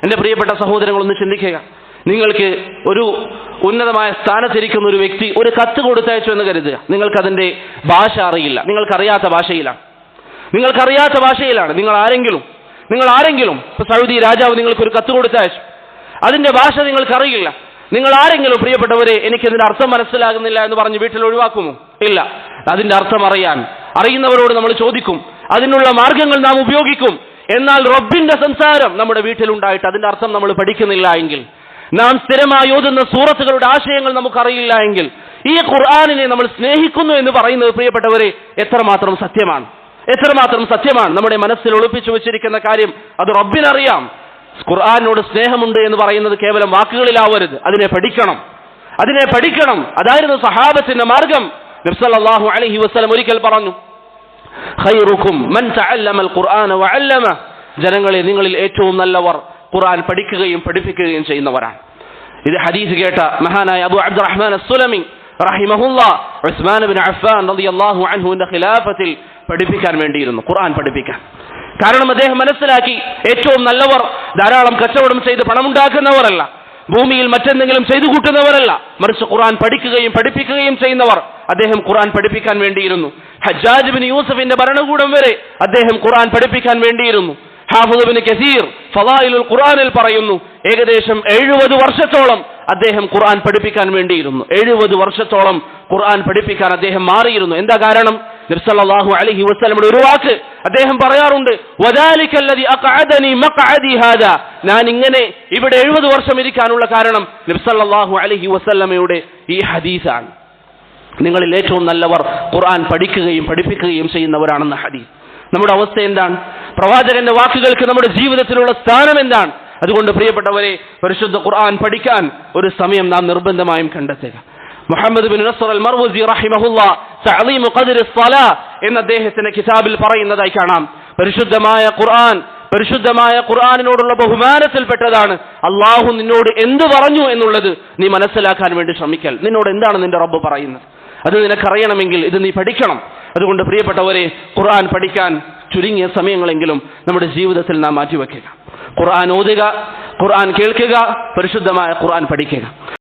എൻ്റെ പ്രിയപ്പെട്ട സഹോദരങ്ങളൊന്ന് ചിന്തിക്കുക. നിങ്ങൾക്ക് ഒരു ഉന്നതമായ സ്ഥാനത്തിരിക്കുന്ന ഒരു വ്യക്തി ഒരു കത്ത് കൊടുത്തയച്ചു എന്ന് കരുതുക. നിങ്ങൾക്കതിൻ്റെ ഭാഷ അറിയില്ല, നിങ്ങൾക്കറിയാത്ത ഭാഷയിലാണ്. നിങ്ങൾ ആരെങ്കിലും ഇപ്പോൾ സൗദി രാജാവ് നിങ്ങൾക്കൊരു കത്ത് കൊടുത്തയച്ചു, അതിൻ്റെ ഭാഷ നിങ്ങൾക്കറിയില്ല. നിങ്ങൾ ആരെങ്കിലും പ്രിയപ്പെട്ടവരെ എനിക്കതിൻ്റെ അർത്ഥം മനസ്സിലാകുന്നില്ല എന്ന് പറഞ്ഞ് വീട്ടിൽ ഒഴിവാക്കുമോ? ഇല്ല. അതിൻ്റെ അർത്ഥം അറിയുന്നവരോട് നമ്മൾ ചോദിക്കും, അതിനുള്ള മാർഗങ്ങൾ നാം ഉപയോഗിക്കും. എന്നാൽ റബ്ബിന്റെ സംസാരം നമ്മുടെ വീട്ടിലുണ്ടായിട്ട് അതിൻ്റെ അർത്ഥം നമ്മൾ പഠിക്കുന്നില്ല എങ്കിൽ, നാം സ്ഥിരമായി ഓതുന്ന സൂറത്തുകളുടെ ആശയങ്ങൾ നമുക്കറിയില്ല എങ്കിൽ, ഈ ഖുർആനിനെ നമ്മൾ സ്നേഹിക്കുന്നു എന്ന് പറയുന്നത് പ്രിയപ്പെട്ടവരെ എത്രമാത്രം സത്യമാണ്. നമ്മുടെ മനസ്സിൽ ഒളിപ്പിച്ചു വെച്ചിരിക്കുന്ന കാര്യം അത് റബ്ബിനറിയാം. ഖുർആനോട് സ്നേഹമുണ്ട് എന്ന് പറയുന്നത് കേവലം വാക്കുകളിലാവരുത്, അതിനെ പഠിക്കണം. അതായിരുന്നു സഹാബത്തിന്റെ മാർഗം. നബി സല്ലല്ലാഹു അലൈഹി വസല്ലം ഒരിക്കൽ പറഞ്ഞു, ഖൈറുക്കും മൻ തഅല്ലമൽ ഖുർആന വഅല്ലമ, ജനങ്ങളെ നിങ്ങളിൽ ഏറ്റവും നല്ലവർ ഖുർആൻ പഠിക്കുകയും പഠിപ്പിക്കുകയും ചെയ്യുന്നവരാണ്. ഇത് ഹദീസ് കേട്ട മഹാനായ അബൂ അബ്ദുറഹ്മാൻ അസ്സുലമി റഹിമഹുല്ലാഹ് ഉസ്മാൻ ഇബ്നു അഫ്ഫാൻ റളിയല്ലാഹു അൻഹുവിന്റെ ഖിലാഫത്തിൽ പഠിപ്പിക്കാൻ വേണ്ടിയിരുന്നു, ഖുർആൻ പഠിപ്പിക്കാൻ. കാരണം അദ്ദേഹം മനസ്സിലാക്കി, ഏറ്റവും നല്ലവർ ധാരാളം കച്ചവടം ചെയ്ത് പണമുണ്ടാക്കുന്നവരല്ല, ഭൂമിയിൽ മറ്റെന്തെങ്കിലും ചെയ്തു കൂട്ടുന്നവരല്ല, മറിച്ച് ഖുർആൻ പഠിക്കുകയും പഠിപ്പിക്കുകയും ചെയ്യുന്നവർ. അദ്ദേഹം ഖുർആൻ പഠിപ്പിക്കാൻ വേണ്ടിയിരുന്നു. ഹജ്ജാജ് ഇബ്നു യൂസഫിന്റെ ഭരണകൂടം വരെ അദ്ദേഹം ഖുർആൻ പഠിപ്പിക്കാൻ വേണ്ടിയിരുന്നു. ഹാഫിദ് ഇബ്നു കസീർ ഫളായിലുൽ ഖുർആനിൽ പറയുന്നു, ഏകദേശം 70 വർഷത്തോളം അദ്ദേഹം ഖുർആൻ പഠിപ്പിക്കാൻ വേണ്ടിയിരുന്നു. 70 വർഷത്തോളം ഖുർആൻ പഠിപ്പിക്കാൻ അദ്ദേഹം മാറിയിരുന്നു. എന്താ കാരണം? നബി സല്ലല്ലാഹു അലൈഹി വസല്ലമയുടെ ഒരു വാക്ക് അദ്ദേഹം പറയാറുണ്ട്, വദാലികല്ലദി അഖഅദനി മഖഅദി ഹാദാ, ഞാൻ ഇങ്ങനെ ഇവിടെ 70 വർഷം ഇരിക്കാനുള്ള കാരണം നബി സല്ലല്ലാഹു അലൈഹി വസല്ലമയുടെ ഈ ഹദീസാണ്. നിങ്ങളിൽ ഏറ്റവും നല്ലവർ ഖുർആൻ പഠിക്കുകയും പഠിപ്പിക്കുകയും ചെയ്യുന്നവരാണെന്ന ഹദീസ്. നമ്മുടെ അവസ്ഥ എന്താണ്? പ്രവാചകന്റെ വാക്കുകൾക്ക് നമ്മുടെ ജീവിതത്തിലുള്ള സ്ഥാനം എന്താണ്? അതുകൊണ്ട് പ്രിയപ്പെട്ടവരെ, പരിശുദ്ധ ഖുർആൻ പഠിക്കാൻ ഒരു സമയം നാം നിർബന്ധമായും കണ്ടെത്തുക. മുഹമ്മദ് ബിൻ നസ്ർ അൽ മർവസി റഹിമഹുല്ലാഹ് തഅലീമു ഖദ്രി സ്വലാ എന്ന അദ്ദേഹത്തിന്റെ കിതാബിൽ പറയുന്നതായി കാണാം, പരിശുദ്ധമായ ഖുർആനിനോടുള്ള ബഹുമാനത്തിൽപ്പെട്ടതാണ് അള്ളാഹു നിന്നോട് എന്ത് പറഞ്ഞു എന്നുള്ളത് നീ മനസ്സിലാക്കാൻ വേണ്ടി ശ്രമിക്കൽ. നിന്നോട് എന്താണ് നിന്റെ റബ്ബ് പറയുന്നത്, അത് നിനക്കറിയണമെങ്കിൽ ഇത് നീ പഠിക്കണം. അതുകൊണ്ട് പ്രിയപ്പെട്ടവരെ, ഖുർആൻ പഠിക്കാൻ ചുരുങ്ങിയ സമയങ്ങളെങ്കിലും നമ്മുടെ ജീവിതത്തിൽ നാം മാറ്റിവെക്കുക. ഖുർആൻ ഓതുക, ഖുർആൻ കേൾക്കുക, പരിശുദ്ധമായ ഖുർആൻ പഠിക്കുക.